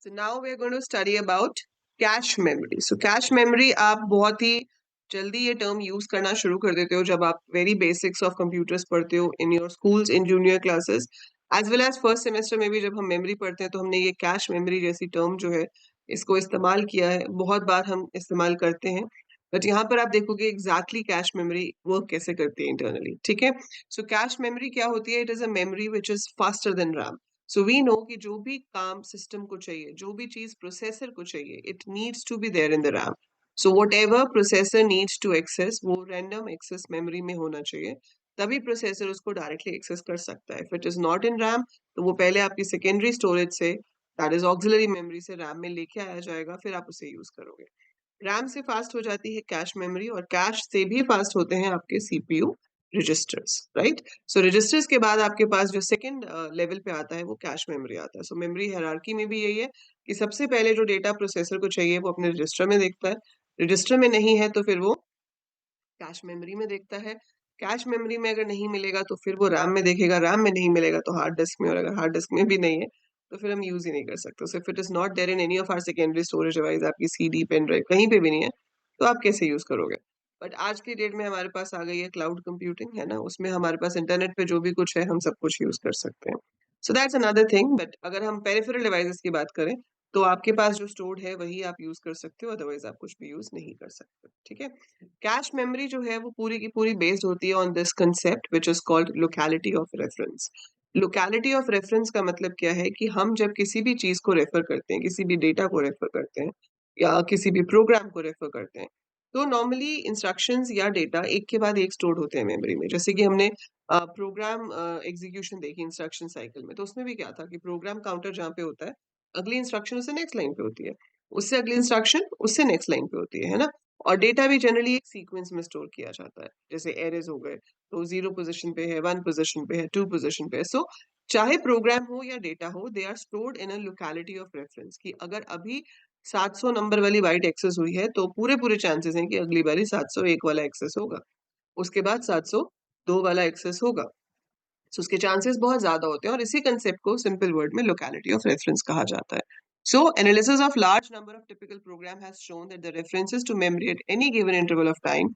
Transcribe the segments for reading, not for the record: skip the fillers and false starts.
So now we are going to study about cache memory. So cache memory आप बहुत ही जल्दी ये term use करना शुरू कर देते हो जब आप वेरी बेसिक्स ऑफ कंप्यूटर्स पढ़ते हो in your schools in junior classes as well as first semester में भी जब हम मेमोरी पढ़ते हैं तो हमने ये कैश मेमोरी जैसी टर्म जो है इसको इस्तेमाल किया है, बहुत बार हम इस्तेमाल करते हैं। बट यहाँ पर आप देखोगे एग्जैक्टली कैश मेमोरी वर्क कैसे करती है इंटरनली। ठीक है, सो कैश मेमोरी क्या होती है? It is a memory which is faster than RAM. So we know कि जो भी काम सिस्टम को चाहिए, जो भी चीज प्रोसेसर को चाहिए, it needs to be there in the RAM. So whatever processor needs to access वो रैंडम एक्सेस मेमोरी में होना चाहिए, तभी प्रोसेसर उसको डायरेक्टली एक्सेस कर सकता है। If it is not in RAM तो वो पहले आपकी सेकेंडरी स्टोरेज से, दैट इज ऑक्सिलरी मेमोरी से रैम में लेके आया जाएगा, फिर आप उसे यूज करोगे। रैम से फास्ट हो जाती है कैश मेमोरी, और कैश से भी फास्ट होते हैं आपके सीपीयू रजिस्टर्स, राइट। सो रजिस्टर्स के बाद आपके पास जो सेकंड लेवल पे आता है वो कैश मेमोरी आता है। सो मेमोरी हायरार्की में भी यही है कि सबसे पहले जो डेटा प्रोसेसर को चाहिए वो अपने रजिस्टर में देखता है, रजिस्टर में नहीं है तो फिर वो कैश मेमोरी में देखता है, कैश मेमोरी में अगर नहीं मिलेगा तो फिर वो रैम में देखेगा, रैम में नहीं मिलेगा तो हार्ड डिस्क में, और अगर हार्ड डिस्क में भी नहीं है तो फिर हम यूज ही नहीं कर सकते। So if it is not there in any of our secondary storage device, आपकी सीडी पेन ड्राइव कहीं पे भी नहीं है, तो आप कैसे यूज करोगे? बट आज की डेट में हमारे पास आ गई है क्लाउड कंप्यूटिंग, है ना, उसमें हमारे पास इंटरनेट पे जो भी कुछ है हम सब कुछ यूज कर सकते हैं। So that's another thing. But अगर हम पेरिफेरल डिवाइसेस की बात करें तो आपके पास जो स्टोर्ड है वही आप यूज कर सकते हो, अदरवाइज आप कुछ भी यूज नहीं कर सकते। ठीक है, कैश मेमोरी जो है वो पूरी की पूरी बेस्ड होती है on this concept which is called locality of reference. Locality of reference का मतलब क्या है कि हम जब किसी भी चीज को रेफर करते हैं, किसी भी डेटा को रेफर करते हैं या किसी भी प्रोग्राम को रेफर करते हैं, तो नॉर्मली इंस्ट्रक्शंस या डेटा एक के बाद एक स्टोर्ड होते हैं मेमोरी में। जैसे कि हमने प्रोग्राम एग्जीक्यूशन देखी इंस्ट्रक्शन साइकिल में, तो उसमें भी क्या था कि प्रोग्राम काउंटर जहाँ पे होता है, अगली इंस्ट्रक्शन उससे नेक्स्ट लाइन पे होती है, उससे अगली इंस्ट्रक्शन उससे नेक्स्ट लाइन पे होती है ना। और डेटा भी जनरली एक सीक्वेंस में स्टोर किया जाता है, जैसे एरेज हो गए तो 0 पोजीशन पे है, 1 पोजीशन पे है, 2 पोजीशन पे है। सो चाहे प्रोग्राम हो या डेटा हो, they are stored in a locality of reference. कि अगर अभी 700 नंबर वाली बाइट एक्सेस हुई है तो पूरे पूरे चांसेस हैं कि अगली बारी 701 वाला एक्सेस होगा, उसके बाद 702 वाला एक्सेस होगा। सो उसके चांसेस बहुत ज्यादा होते हैं, और इसी कंसेप्ट को सिंपल वर्ड में लोकेलिटी ऑफ रेफरेंस कहा जाता है। So, analysis of large number of typical program has shown that the references to memory at any given interval of time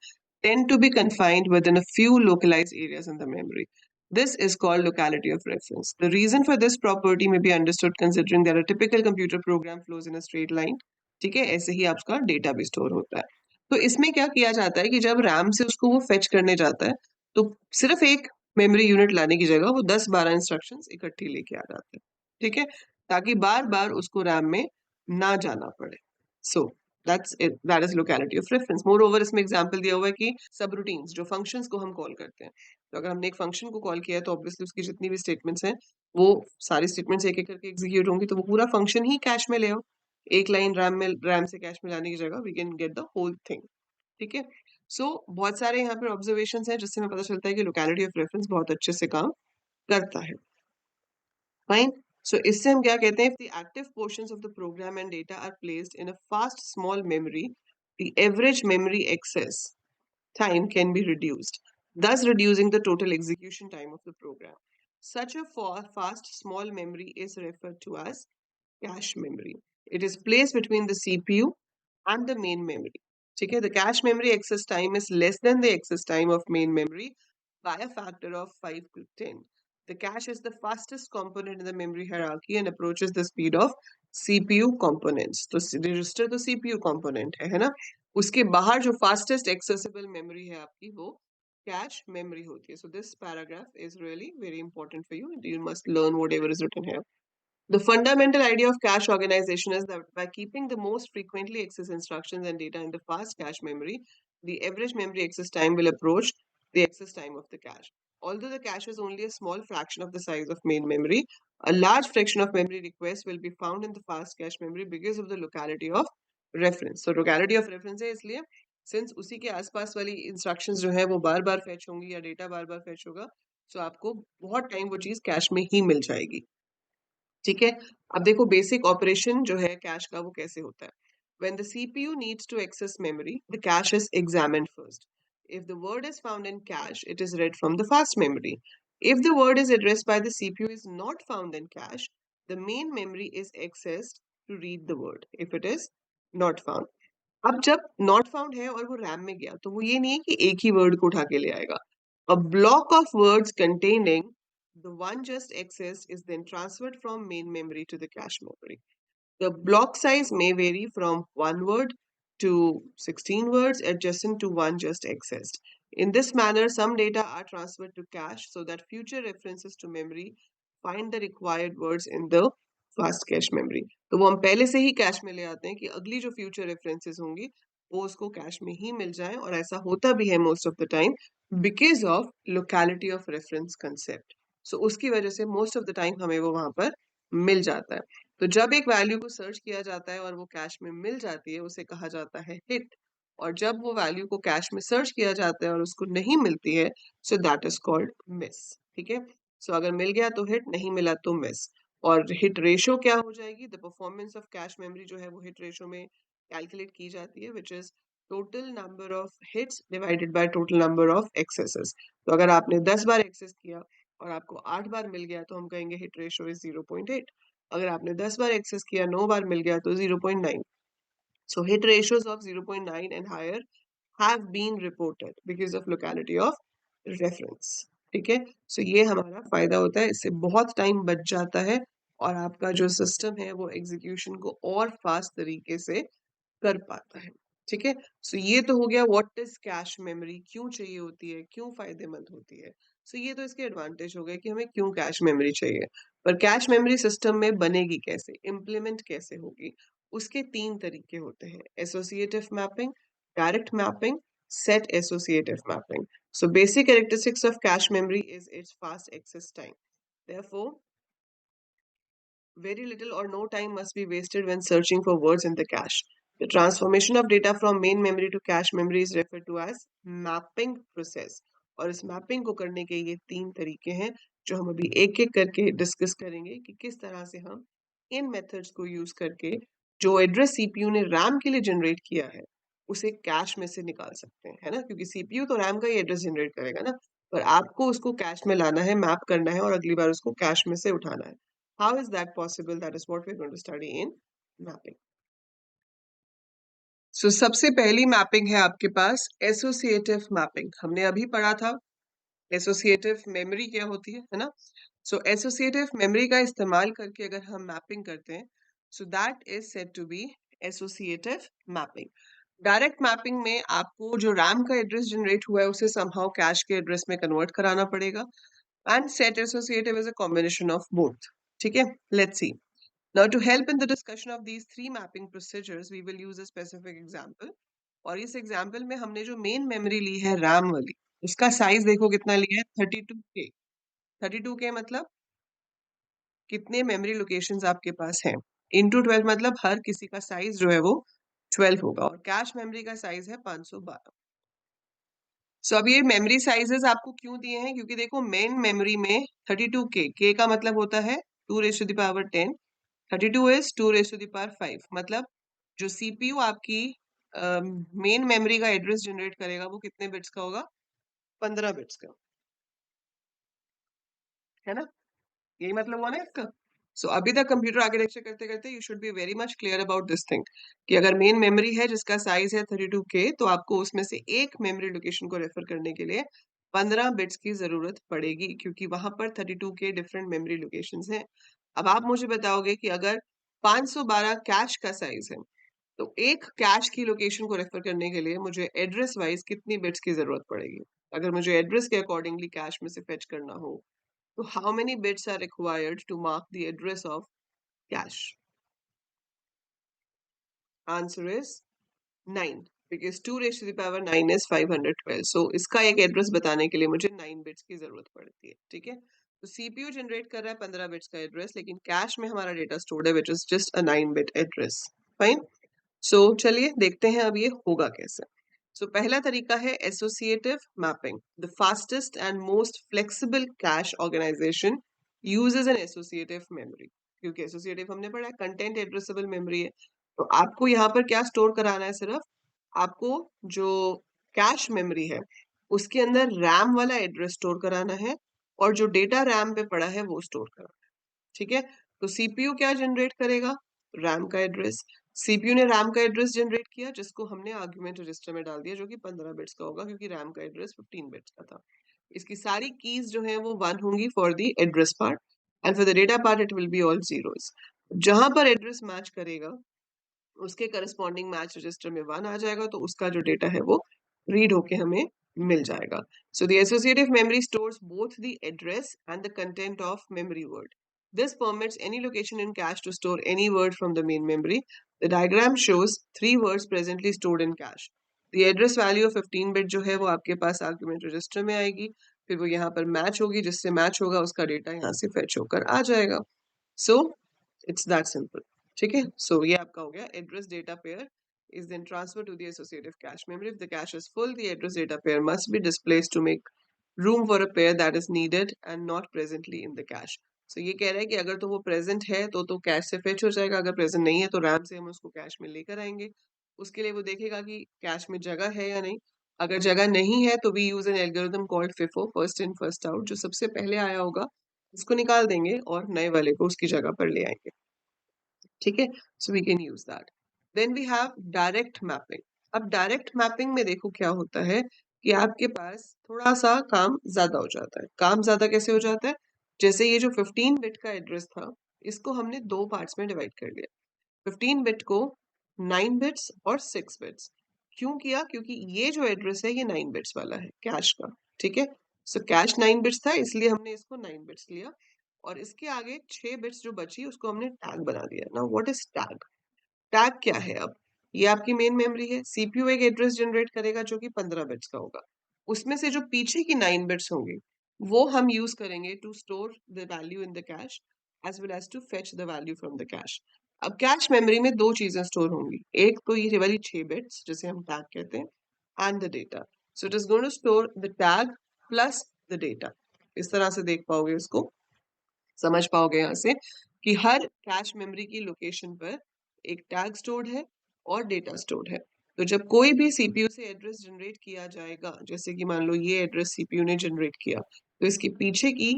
tend to be confined within a few localized areas in the memory. This is called locality of reference. The reason for this property may be understood considering that a typical computer program flows in a straight line. ठीक है, ऐसे ही आपका data भी store होता है। तो इसमें क्या किया जाता है कि जब रैम से उसको वो फेच करने जाता है तो सिर्फ एक मेमोरी यूनिट लाने की जगह वो 10-12 इंस्ट्रक्शंस इकट्ठी लेके आ जाते हैं। ठीक है, ताकि बार बार उसको रैम में ना जाना पड़े। So that's it, that is locality of reference. More over इसमें एग्जांपल दिया हुआ है कि सब रूटीन्स, जो फंक्शंस को हम कॉल करते हैं, तो अगर हमने एक फंक्शन को कॉल किया है तो ऑब्वियसली उसकी जितनी भी स्टेटमेंट्स हैं वो सारी स्टेटमेंट्स एक एक करके एग्जीक्यूट होंगी, तो वो पूरा फंक्शन ही कैश में ले आओ। एक लाइन रैम से कैश में लाने की जगह we can get the whole thing. ठीक है, सो बहुत सारे यहाँ पर ऑब्जर्वेशन हैं जिससे हमें पता चलता है कि लोकेलिटी ऑफ रेफरेंस बहुत अच्छे से काम करता है। फाइन। सो इससे हम क्या कहते हैं? If the active portions of the program and data are placed in a fast small memory, the average memory access time can be reduced, thus reducing the total execution time of the program. Such a fast small memory is referred to as cache memory. It is placed between the CPU and the main memory. ठीक है, the cache memory access time is less than the access time of main memory by a factor of 5 to 10. The cache is the fastest component in the memory hierarchy and approaches the speed of CPU components. तो register तो CPU component है ना? उसके बाहर जो fastest accessible memory है आपकी, वो cache memory होती है. So this paragraph is really very important for you. You must learn whatever is written here. The fundamental idea of cache organization is that by keeping the most frequently accessed instructions and data in the fast cache memory, the average memory access time will approach the access time of the cache. Although the cache is only a small fraction of the size of main memory, a large fraction of memory requests will be found in the fast cache memory because of the locality of reference. So locality of reference है इसलिए since उसी के आसपास वाली instructions जो है वो बार बार fetch होंगी या data बार बार fetch होगा, so आपको बहुत टाइम वो चीज कैश में ही मिल जाएगी। ठीक है, अब देखो बेसिक ऑपरेशन जो है कैश का वो कैसे होता है। When the CPU needs to access memory, the cache is examined first. If the word is found in cache, it is read from the fast memory. If the word is addressed by the CPU is not found in cache, the main memory is accessed to read the word if it is not found. अब जब not found है और वो RAM में गया तो वो ये नहीं है कि एक ही वर्ड को उठा के ले आएगा. A block of words containing the one just accessed is then transferred from main memory to the cache memory. The block size may vary from one word to 16 words adjacent to one just accessed. In this manner, some data are transferred to cache so that future references to memory find the required words in the fast cache memory. तो वो हम पहले से ही cash में ले आते हैं कि अगली जो फ्यूचर रेफरेंसेस होंगी वो उसको कैश में ही मिल जाए, और ऐसा होता भी है most of the time because of locality of reference concept. So उसकी वजह से मोस्ट ऑफ द टाइम हमें वो वहां पर मिल जाता है. तो जब एक वैल्यू को सर्च किया जाता है और वो कैश में मिल जाती है उसे कहा जाता है हिट, और जब वो वैल्यू को कैश में सर्च किया जाता है और उसको नहीं मिलती है so that is called miss. ठीक है, सो अगर मिल गया तो हिट, नहीं मिला तो मिस. और हिट रेशो क्या हो जाएगी? The performance of cache memory जो है वो हिट रेशो में कैलकुलेट की जाती है, which is total number of hits divided by total number of axes. तो अगर आपने 10 बार एक्सेस किया और आपको 8 बार मिल गया तो हम कहेंगे हिट रेशो इज 0.8. अगर आपने 10 बार एक्सेस किया 9 बार मिल गया तो 0.9. So hit ratios of 0.9 and higher have been reported because of locality of reference. ठीक है, सो ये हमारा फायदा होता है, इससे बहुत टाइम बच जाता है और आपका जो सिस्टम है वो एग्जीक्यूशन को और फास्ट तरीके से कर पाता है. ठीक है, सो ये तो हो गया व्हाट इज कैश मेमोरी, क्यों चाहिए होती है, क्यों फायदेमंद होती है. सो ये तो इसके एडवांटेज हो गए कि हमें क्यों कैश मेमोरी चाहिए. पर कैश मेमोरी सिस्टम में बनेगी कैसे, इम्प्लीमेंट कैसे होगी, उसके 3 तरीके होते हैं: associative mapping, direct mapping, set associative mapping. So basic characteristics of cache memory is its fast access time. Therefore, very little or no time must be wasted when searching for words in the cache. The transformation of data from main memory to cache memory is referred to as mapping process. और इस mapping को करने के ये 3 तरीके हैं जो हम अभी एक एक करके डिस्कस करेंगे कि किस तरह से हम इन मेथड्स को यूज करके जो एड्रेस सीपीयू ने रैम के लिए जनरेट किया है उसे कैश में से निकाल सकते हैं, है ना, क्योंकि सीपीयू तो रैम का ही एड्रेस जनरेट करेगा ना, पर आपको उसको कैश में लाना है, मैप करना है और अगली बार उसको कैश में से उठाना है. How is that possible? That is what we're going to study in mapping. So सबसे पहली मैपिंग है आपके पास एसोसिएटिव मैपिंग. हमने अभी पढ़ा था एसोसिएटिव मेमोरी क्या होती है ना. सो एसोसिएटिव मेमोरी का इस्तेमाल करके अगर हम मैपिंग करते हैं so that is said to be associative mapping. Direct mapping में आपको जो रैम का एड्रेस जनरेट हुआ है उसे समहाउ कैश के एड्रेस में कन्वर्ट कराना पड़ेगा. And set associative is a combination of both. ठीक है, let's see. Now to help in the discussion of these three mapping procedures, we will use a specific example. और इस example में हमने जो मेन मेमोरी ली है रैम वाली, उसका साइज देखो कितना लिया है, 32K. 32K मतलब कितने मेमोरी लोकेशंस आपके पास हैं, इंटू 12 मतलब हर किसी का साइज जो है वो 12 होगा, और कैश मेमोरी का साइज है 512. सो अब ये मेमोरी साइजेस आपको क्यों दिए हैं, क्योंकि देखो मेन मेमोरी में 32K, K का मतलब होता है 2 raise to the power 10, 32 is 2 raise to the power 5. मतलब जो सीपीयू आपकी मेन मेमोरी का एड्रेस जनरेट करेगा वो कितने बिट्स का होगा, 15 बिट्स का, है ना, यही मतलब हुआ ना इसका. सो अभी तक कंप्यूटर आर्किटेक्चर करते करते you should be very much clear about this thing कि अगर मेन मेमोरी है जिसका साइज है 32K तो आपको उसमें से एक मेमोरी लोकेशन को रेफर करने के लिए 15 बिट्स की जरूरत पड़ेगी, क्योंकि वहां पर 32K डिफरेंट मेमोरी लोकेशंस हैं. अब आप मुझे बताओगे कि अगर 512 कैश का साइज है तो एक कैश की लोकेशन को रेफर करने के लिए मुझे एड्रेस वाइज कितनी बिट्स की जरूरत पड़ेगी, अगर मुझे एड्रेस के अकॉर्डिंगली कैश में से फेच करना हो. So how many bits are required to mark the address of cache? Answer is 9 because 2 raised to the power 9 is 512. So इसका एक एड्रेस बताने के लिए मुझे 9 बिट्स की जरूरत पड़ती है. ठीक है, तो सीपीयू जनरेट कर रहा है 15 बिट्स का एड्रेस, लेकिन कैश में हमारा डेटा स्टोर्ड है which is just a 9 bit address. Fine. So चलिए देखते हैं अब ये होगा कैसे. सो पहला तरीका है associative mapping. The fastest and most flexible cache organisation uses an associative memory. क्योंकि एसोसिएटिव हमने पढ़ा कंटेंट एड्रेसेबल मेमोरी है, तो आपको यहाँ पर क्या स्टोर कराना है, सिर्फ आपको जो कैश मेमोरी है उसके अंदर रैम वाला एड्रेस स्टोर कराना है और जो डेटा रैम पे पड़ा है वो स्टोर कराना है. ठीक है, तो सीपीयू क्या जनरेट करेगा, रैम का एड्रेस, सीपीयू ने रैम का एड्रेस जनरेट किया जिसको हमने आर्गुमेंट रजिस्टर में डाल दिया जो कि 15 बिट्स का होगा क्योंकि रैम का एड्रेस 15 बिट्स का था। इसकी सारी कीज जो है वो 1 होंगी for the address part and for the data part it will be all zeros. जहां पर एड्रेस मैच करेगा उसके करस्पॉन्डिंग मैच रजिस्टर में 1 आ जाएगा तो उसका जो डेटा है वो रीड होके हमें मिल जाएगा। So the associative memory stores both the address and the content of memory word. This permits any location in cache to store any word from the main memory. The diagram shows 3 words presently stored in cache. The address value of 15 bit जो है वो आपके पास argument register में आएगी, फिर वो यहाँ पर मैच होगी, जिससे मैच होगा उसका डेटा यहाँ से फेच होकर आ जाएगा। So it's that simple. ठीक है, so ये आपका हो गया address data pair is then transferred to the associative cache memory. If the cache is full, the address data pair must be displaced to make room for a pair that is needed and not presently in the cache. So ये कह रहा है कि अगर तो वो present है तो कैश से फेच हो जाएगा, अगर प्रेजेंट नहीं है तो रैम से हम उसको कैश में लेकर आएंगे। उसके लिए वो देखेगा कि कैश में जगह है या नहीं। अगर जगह नहीं है तो we use an algorithm called FIFO, first in first out. जो सबसे पहले आया होगा उसको निकाल देंगे और नए वाले को उसकी जगह पर ले आएंगे। ठीक है, so we can use that. Then we have direct mapping. अब डायरेक्ट मैपिंग में देखो क्या होता है कि आपके पास थोड़ा सा काम ज्यादा हो जाता है। काम ज्यादा कैसे हो जाता है? जैसे ये जो 15 बिट का एड्रेस था इसको हमने दो पार्ट्स में डिवाइड कर दिया। 15 बिट को 9 बिट्स और 6 बिट्स। क्यों किया? क्योंकि ये जो एड्रेस है ये 9 बिट्स वाला है कैश का। ठीक है, सो कैश 9 बिट्स था इसलिए हमने इसको 9 बिट्स लिया और इसके आगे 6 बिट्स जो बची उसको हमने टैग बना दिया। Now what is tag? Tag क्या है? अब ये आपकी मेन मेमोरी है, सीपीयू एक एड्रेस जनरेट करेगा जो कि 15 बिट्स का होगा। उसमें से जो पीछे की 9 बिट्स होंगी वो हम यूज करेंगे to store the value in the cache as well as to fetch the value from the cache. अब कैश मेमोरी में दो चीजें स्टोर होंगी, एक तो ये वाली 6 बिट्स जिसे हम टैग कहते हैं and the data. So it is going to store the tag plus the data. इस तरह से देख पाओगे, इसको समझ पाओगे यहाँ से कि हर कैश मेमोरी की लोकेशन पर एक टैग स्टोर्ड है और डेटा स्टोर्ड है। तो जब कोई भी सीपीयू से एड्रेस जनरेट किया जाएगा, जैसे कि मान लो ये एड्रेस सीपीयू ने जनरेट किया, तो इसके पीछे की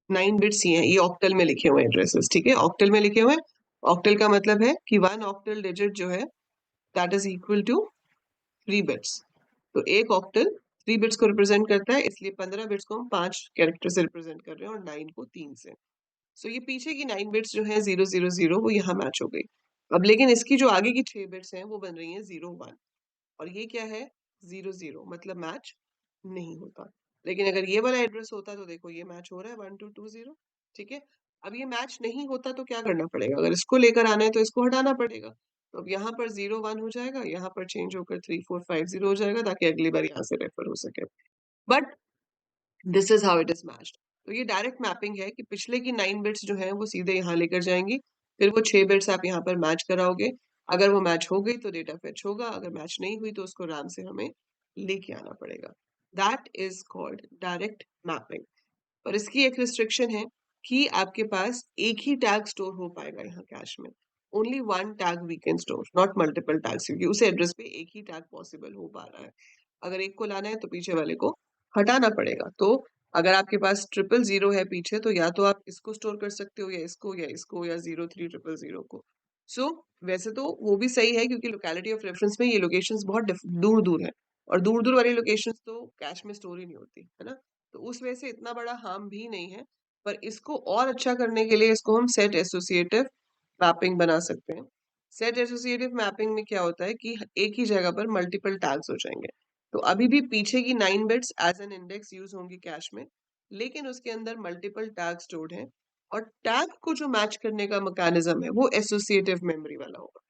9 बिट्स ही हैं, ये ऑक्टल में लिखे हुए एड्रेसेस। ठीक है, ऑक्टल में लिखे हुए। ऑक्टल का मतलब है कि 1 ऑक्टल डिजिट जो है that is equal to 3 bits. तो एक ऑक्टल 3 बिट्स को रिप्रेजेंट करता है, इसलिए 15 बिट्स को हम 5 कैरेक्टर से रिप्रेजेंट कर रहे हैं और 9 को 3 से। सो ये पीछे की 9 बिट्स जो है 000 वो यहाँ मैच हो गई। अब लेकिन इसकी जो आगे की 6 बिट्स हैं वो बन रही हैं 01 और ये क्या है 00, मतलब मैच नहीं होता। लेकिन अगर ये वाला एड्रेस होता तो देखो ये मैच हो रहा है 1220। ठीक है, अब ये मैच नहीं होता तो क्या करना पड़ेगा? अगर इसको लेकर आना है तो इसको हटाना पड़ेगा। तो अब यहाँ पर 01 हो जाएगा, यहाँ पर चेंज होकर 3450 हो जाएगा ताकि अगली बार यहाँ से रेफर हो सके। But this is how it is matched. तो ये डायरेक्ट मैपिंग है कि पिछले की 9 बिट्स जो है वो सीधे यहाँ लेकर जाएंगी, फिर वो 6 बिट्स आप यहाँ पर मैच कराओगे। अगर वो मैच हो गई तो डेटा फेच होगा, अगर मैच नहीं हुई तो उसको रैम से हमें लेके आना पड़ेगा। That is called direct mapping. और इसकी एक रिस्ट्रिक्शन है कि आपके पास एक ही टैग स्टोर हो पाएगा यहाँ कैश में। Only one tag we can store, not multiple tags, क्योंकि उस एड्रेस पे एक ही टैग पॉसिबल हो पा रहा है। अगर एक को लाना है तो पीछे वाले को हटाना पड़ेगा। तो अगर आपके पास 000 है पीछे तो या तो आप इसको स्टोर कर सकते हो या इसको या 03000 को। सो वैसे तो वो भी सही है क्योंकि लोकेलिटी ऑफ रेफरेंस में ये लोकेशंस बहुत दूर दूर है और दूर दूर वाली लोकेशंस तो कैश में स्टोर ही नहीं होती है ना। तो उस वजह से इतना बड़ा हार्म भी नहीं है। पर इसको और अच्छा करने के लिए इसको हम सेट एसोसिएटिव मैपिंग बना सकते हैं। सेट एसोसिएटिव मैपिंग में क्या होता है कि एक ही जगह पर मल्टीपल टैग्स हो जाएंगे। तो अभी भी पीछे की 9 bits as an index use होंगी कैश में, लेकिन उसके अंदर मल्टीपल टैग स्टोर्ड हैं और टैग को जो मैच करने का मैकेनिज्म है वो एसोसिएटिव मेमोरी वाला होगा,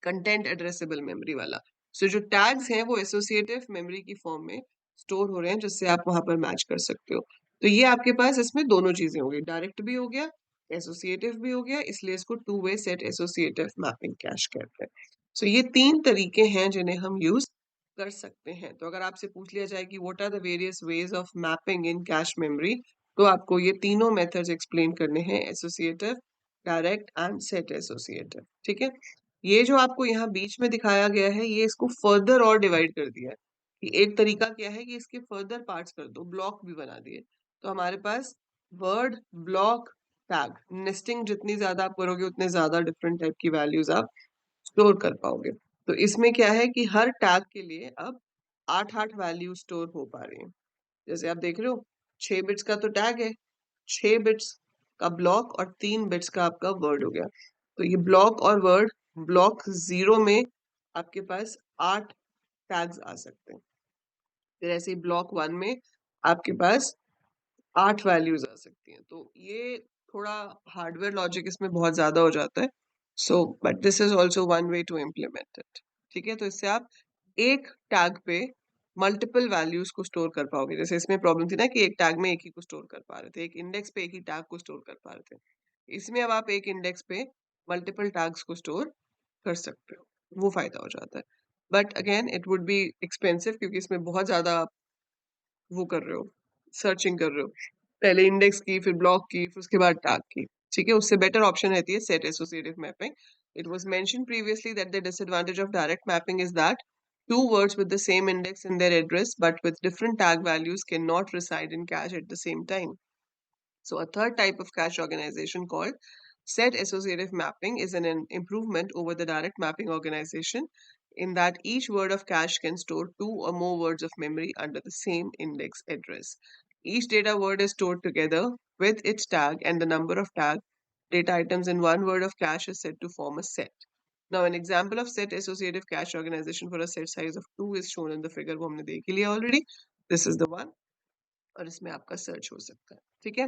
कंटेंट एड्रेसेबल मेमोरी वाला। सो जो टैग्स हैं वो एसोसिएटिव मेमोरी की फॉर्म में स्टोर हो रहे हैं जिससे आप वहां पर मैच कर सकते हो। तो ये आपके पास इसमें दोनों चीजें होगी, डायरेक्ट भी हो गया, एसोसिएटिव भी हो गया, इसलिए इसको two way set associative mapping cash कहते हैं। सो ये तीन तरीके हैं जिन्हें हम यूज कर सकते हैं। तो अगर आपसे पूछ लिया जाए कि what are the various ways of mapping in cache memory, तो आपको ये तीनों मेथड्स एक्सप्लेन करने हैं, associative, direct and set associative. ठीक है, ये जो आपको यहाँ बीच में दिखाया गया है ये इसको फर्दर और डिवाइड कर दिया है कि एक तरीका क्या है कि इसके फर्दर पार्ट्स कर दो, ब्लॉक भी बना दिए। तो हमारे पास वर्ड, ब्लॉक, टैग, नेस्टिंग जितनी ज्यादा आप करोगे उतने ज्यादा डिफरेंट टाइप की वैल्यूज आप स्टोर कर पाओगे। तो इसमें क्या है कि हर टैग के लिए अब 8 वैल्यू स्टोर हो पा रही है। जैसे आप देख रहे हो 6 बिट्स का तो टैग है, 6 बिट्स का ब्लॉक और 3 बिट्स का आपका वर्ड हो गया। तो ये ब्लॉक और वर्ड, ब्लॉक 0 में आपके पास 8 टैग्स आ सकते हैं। फिर ऐसे ही ब्लॉक 1 में आपके पास 8 वैल्यूज आ सकती हैं। तो ये थोड़ा हार्डवेयर लॉजिक इसमें बहुत ज्यादा हो जाता है। So but this is also one way to implement it. ठीक है, तो इससे आप एक टैग पे मल्टीपल वैल्यूज को स्टोर कर पाओगे। जैसे इसमें प्रॉब्लम थी ना कि एक टैग में एक ही को स्टोर कर पा रहे थे, एक इंडेक्स पे एक ही टैग को स्टोर कर पा रहे थे। इसमें अब आप एक इंडेक्स पे मल्टीपल टैग्स को स्टोर कर सकते हो, वो फायदा हो जाता है। But again it would be expensive, क्योंकि इसमें बहुत ज्यादा आप वो कर रहे हो, सर्चिंग कर रहे हो, पहले इंडेक्स की, फिर ब्लॉक की, फिर उसके बाद टैग की। ठीक है, उससे बेटर ऑप्शन रहती है set associative mapping. It was mentioned previously that the disadvantage of direct mapping is that two words with the same index in their address but with different tag values cannot reside in cache at the same time. So a third type of cache organization called set associative mapping is an improvement over the direct mapping organization, in that each word of cache can store 2 or more words of memory under the same index address. Each data word is stored together with its tag, and the number of tag data items in one word of cache is said to form a set. Now, an example of set associative cache organization for a set size of 2 is shown in the figure वो हमने देख लिया already. This is the one. और इसमें आपका search हो सकता है। ठीक है,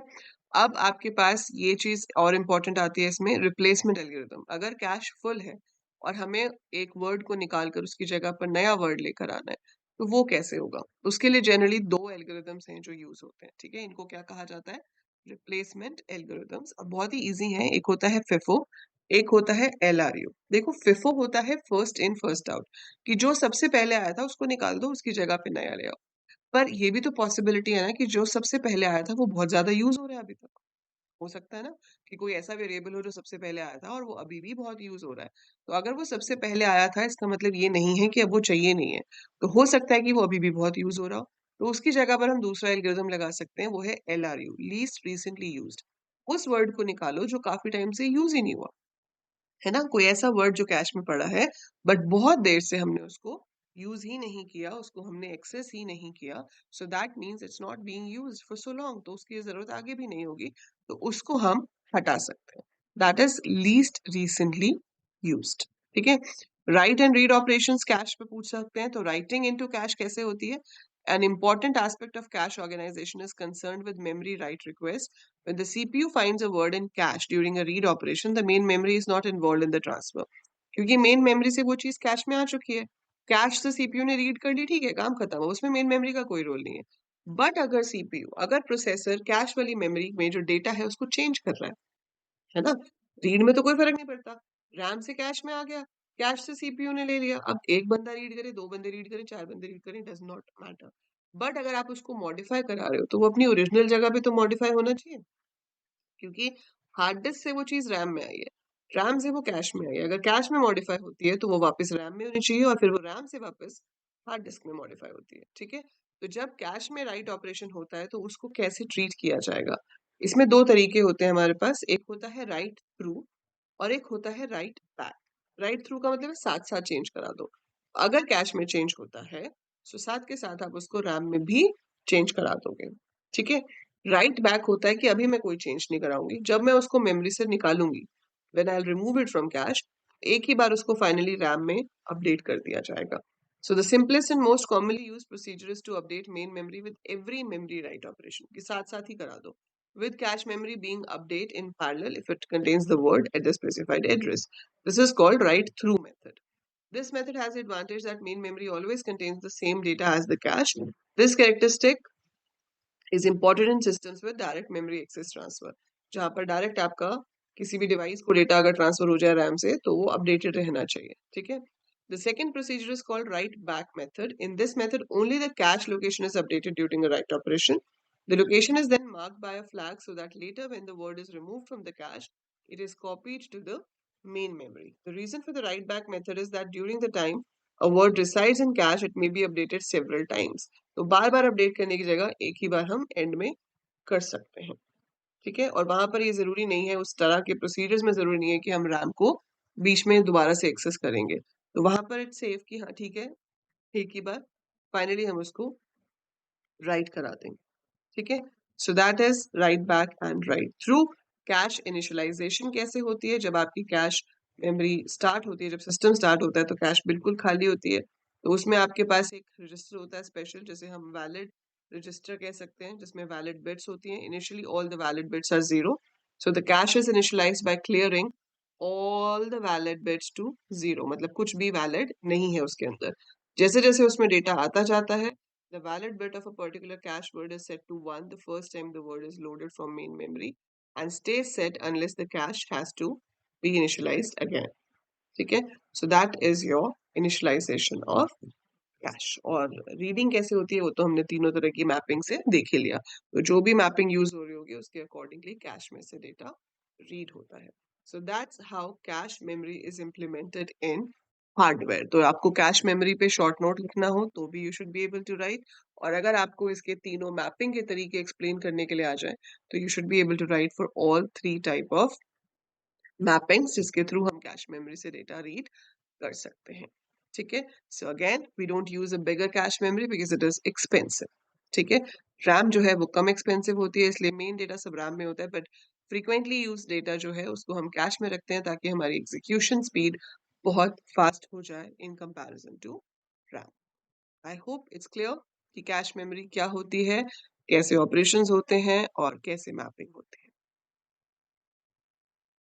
अब आपके पास ये चीज और इम्पोर्टेंट आती है इसमें, रिप्लेसमेंट एल्गोरिथम। अगर कैश फुल है और हमें एक वर्ड को निकाल कर उसकी जगह पर नया वर्ड लेकर आना है, तो वो कैसे होगा? उसके लिए जनरली 2 एल्गोरिथम्स हैं जो यूज होते हैं। ठीक है, इनको क्या कहा जाता है? Replacement algorithms. और बहुत ही इजी है, एक होता है फिफो, एक होता है एलआरयू। देखो, फिफो होता है फर्स्ट इन फर्स्ट आउट, कि जो सबसे पहले आया था उसको निकाल दो, उसकी जगह पे नया ले आओ। पर ये भी तो पॉसिबिलिटी है ना कि जो सबसे पहले आया था वो बहुत ज्यादा यूज हो रहा है अभी तक। हो सकता है ना कि कोई ऐसा वेरिएबल हो जो सबसे पहले आया था और वो अभी भी बहुत यूज हो रहा है। तो अगर वो सबसे पहले आया था, इसका मतलब ये नहीं है कि अब वो चाहिए नहीं है। तो हो सकता है कि वो अभी भी बहुत यूज हो रहा हो। तो उसकी जगह पर हम दूसरा एल्गोरिथम लगा सकते हैं, वो है एलआरयू, लीस्ट रिसेंटली यूज्ड। उस वर्ड को निकालो जो काफी टाइम से यूज ही नहीं हुआ, है ना? कोई ऐसा वर्ड जो कैश में पड़ा है बट बहुत देर से हमने उसको यूज ही नहीं किया, उसको हमने एक्सेस ही नहीं किया, so that means it's not being used for so long, तो उसकी जरूरत आगे भी नहीं होगी, तो उसको हम हटा सकते हैं। That is least recently used. ठीक है, right and read operations cash पे पूछ सकते हैं, तो राइटिंग इनटू कैश कैसे होती है? An important aspect of cache organization is concerned with memory write requests. When the CPU finds a word in cache during a read operation, the main memory is not involved in the transfer. क्योंकि main memory से वो चीज cash में आ चुकी है, cash से CPU ने read कर ली, ठीक है, काम खत्म, उसमें मेन मेमोरी का कोई रोल नहीं है। बट अगर सीपीयू, अगर प्रोसेसर कैश वाली मेमोरी में जो डेटा है उसको चेंज कर रहा है ना, रीड में तो कोई फर्क नहीं पड़ता, रैम से कैश में आ गया, कैश से सीपीयू ने ले लिया, अब एक बंदा रीड करे, 2 बंदे रीड करें, 4 बंदे रीड करें, डज नॉट मैटर। बट अगर आप उसको मॉडिफाई करा रहे हो तो वो अपनी ओरिजिनल जगह पे तो मॉडिफाई होना चाहिए, क्योंकि हार्ड डिस्क से वो चीज रैम में आई है, रैम से वो कैश में आई है। अगर कैश में मॉडिफाई होती है तो वो वापस रैम में होनी चाहिए, और फिर वो रैम से वापस हार्ड डिस्क में मॉडिफाई होती है। ठीक है, तो जब कैश में राइट ऑपरेशन होता है तो उसको कैसे ट्रीट किया जाएगा? इसमें 2 तरीके होते हैं हमारे पास, एक होता है राइट थ्रू और एक होता है राइट बैक। राइट थ्रू का मतलब है साथ साथ चेंज करा दो। अगर कैश में चेंज होता है तो साथ के साथ आप उसको रैम में भी चेंज करा दोगे। ठीक है, राइट बैक होता है कि अभी मैं कोई चेंज नहीं कराऊंगी, जब मैं उसको मेमोरी से निकालूंगी, when I remove it from cache, एक ही बार उसको फाइनली रैम में अपडेट कर दिया जाएगा। So the simplest and most commonly used procedure is to update main memory with every memory write operation, कि साथ साथ ही करा दो, with cache memory being update in parallel if it contains the word at the specified address. This is called write through method. This method has the advantage that main memory always contains the same data as the cache. This characteristic is important in systems with direct memory access transfer, जहाँ पर direct आपका किसी भी device को data अगर transfer हो जाए RAM से तो वो अपडेटेड रहना चाहिए। ठीक है, the second procedure is called write back method. In this method, only the cache location is updated during a write operation. The location is then marked by a flag so that later when the word is removed from the cache, it is copied to the main memory. The reason for the write back method is that during the time a word resides in cache, it may be updated several times. तो बार बार update करने की जगह एक ही बार हम and में कर सकते हैं। ठीक है? और वहाँ पर ये ज़रूरी नहीं है, उस तरह के प्रोसीजर्स में ज़रूरी नहीं है कि हम रैम को बीच में दोबारा से एक्सेस करेंगे। तो वहाँ पर इट्स सेफ कि हाँ, ठीक है, एक ही बार फाइनली हम उसको राइट करा देंगे। ठीक है? So that is write back and write through. Cache initialisation कैसे होती है? जब आपकी कैश मेमोरी स्टार्ट होती है, जब सिस्टम स्टार्ट होता है तो कैश बिल्कुल खाली होती है। तो उसमें आपके पास एक रजिस्टर होता है स्पेशल, जिसे हम वैलिड रजिस्टर कह सकते हैं, जिसमें वैलिड बिट्स होती हैं। Initially all the valid bits are 0, so the cache is initialised by clearing all the valid bits to 0, मतलब कुछ भी वैलिड नहीं है उसके अंदर। जैसे-जैसे उसमें डेटा आता जाता है, the valid bit of a particular cache word is set to 1 the first time the word is loaded from main memory and stays set unless the cache has to be initialized again. ठीक है? So that is your initialization of cache. और reading कैसे होती है वो तो हमने तीनों तरह की मैपिंग से देख ही लिया। तो जो भी मैपिंग यूज हो रही होगी उसके अकॉर्डिंगली कैश में से डेटा रीड होता है। So that's how cache memory is implemented in hardware. तो आपको कैश मेमोरी पे शॉर्ट नोट लिखना हो तो भी you should be able to write, और अगर आपको इसके तीनों मैपिंग के तरीके एक्सप्लेन करने के लिए आ जाए तो you should be able to write for all three type of mappings, जिसके थ्रू हम कैश मेमोरी से डेटा रीड कर सकते हैं। ठीक है? So again we don't use a bigger cache memory because it is expensive. ठीक है? रैम जो है वो कम एक्सपेंसिव होती है, इसलिए मेन डेटा सब रैम में होता है, बट फ्रीक्वेंटली यूज डेटा जो है उसको हम कैश में रखते हैं ताकि हमारी एग्जीक्यूशन स्पीड बहुत फास्ट हो जाए in comparison to RAM. I hope it's clear कि कैश मेमोरी क्या होती है, कैसे ऑपरेशंस होते हैं और कैसे मैपिंग होती है।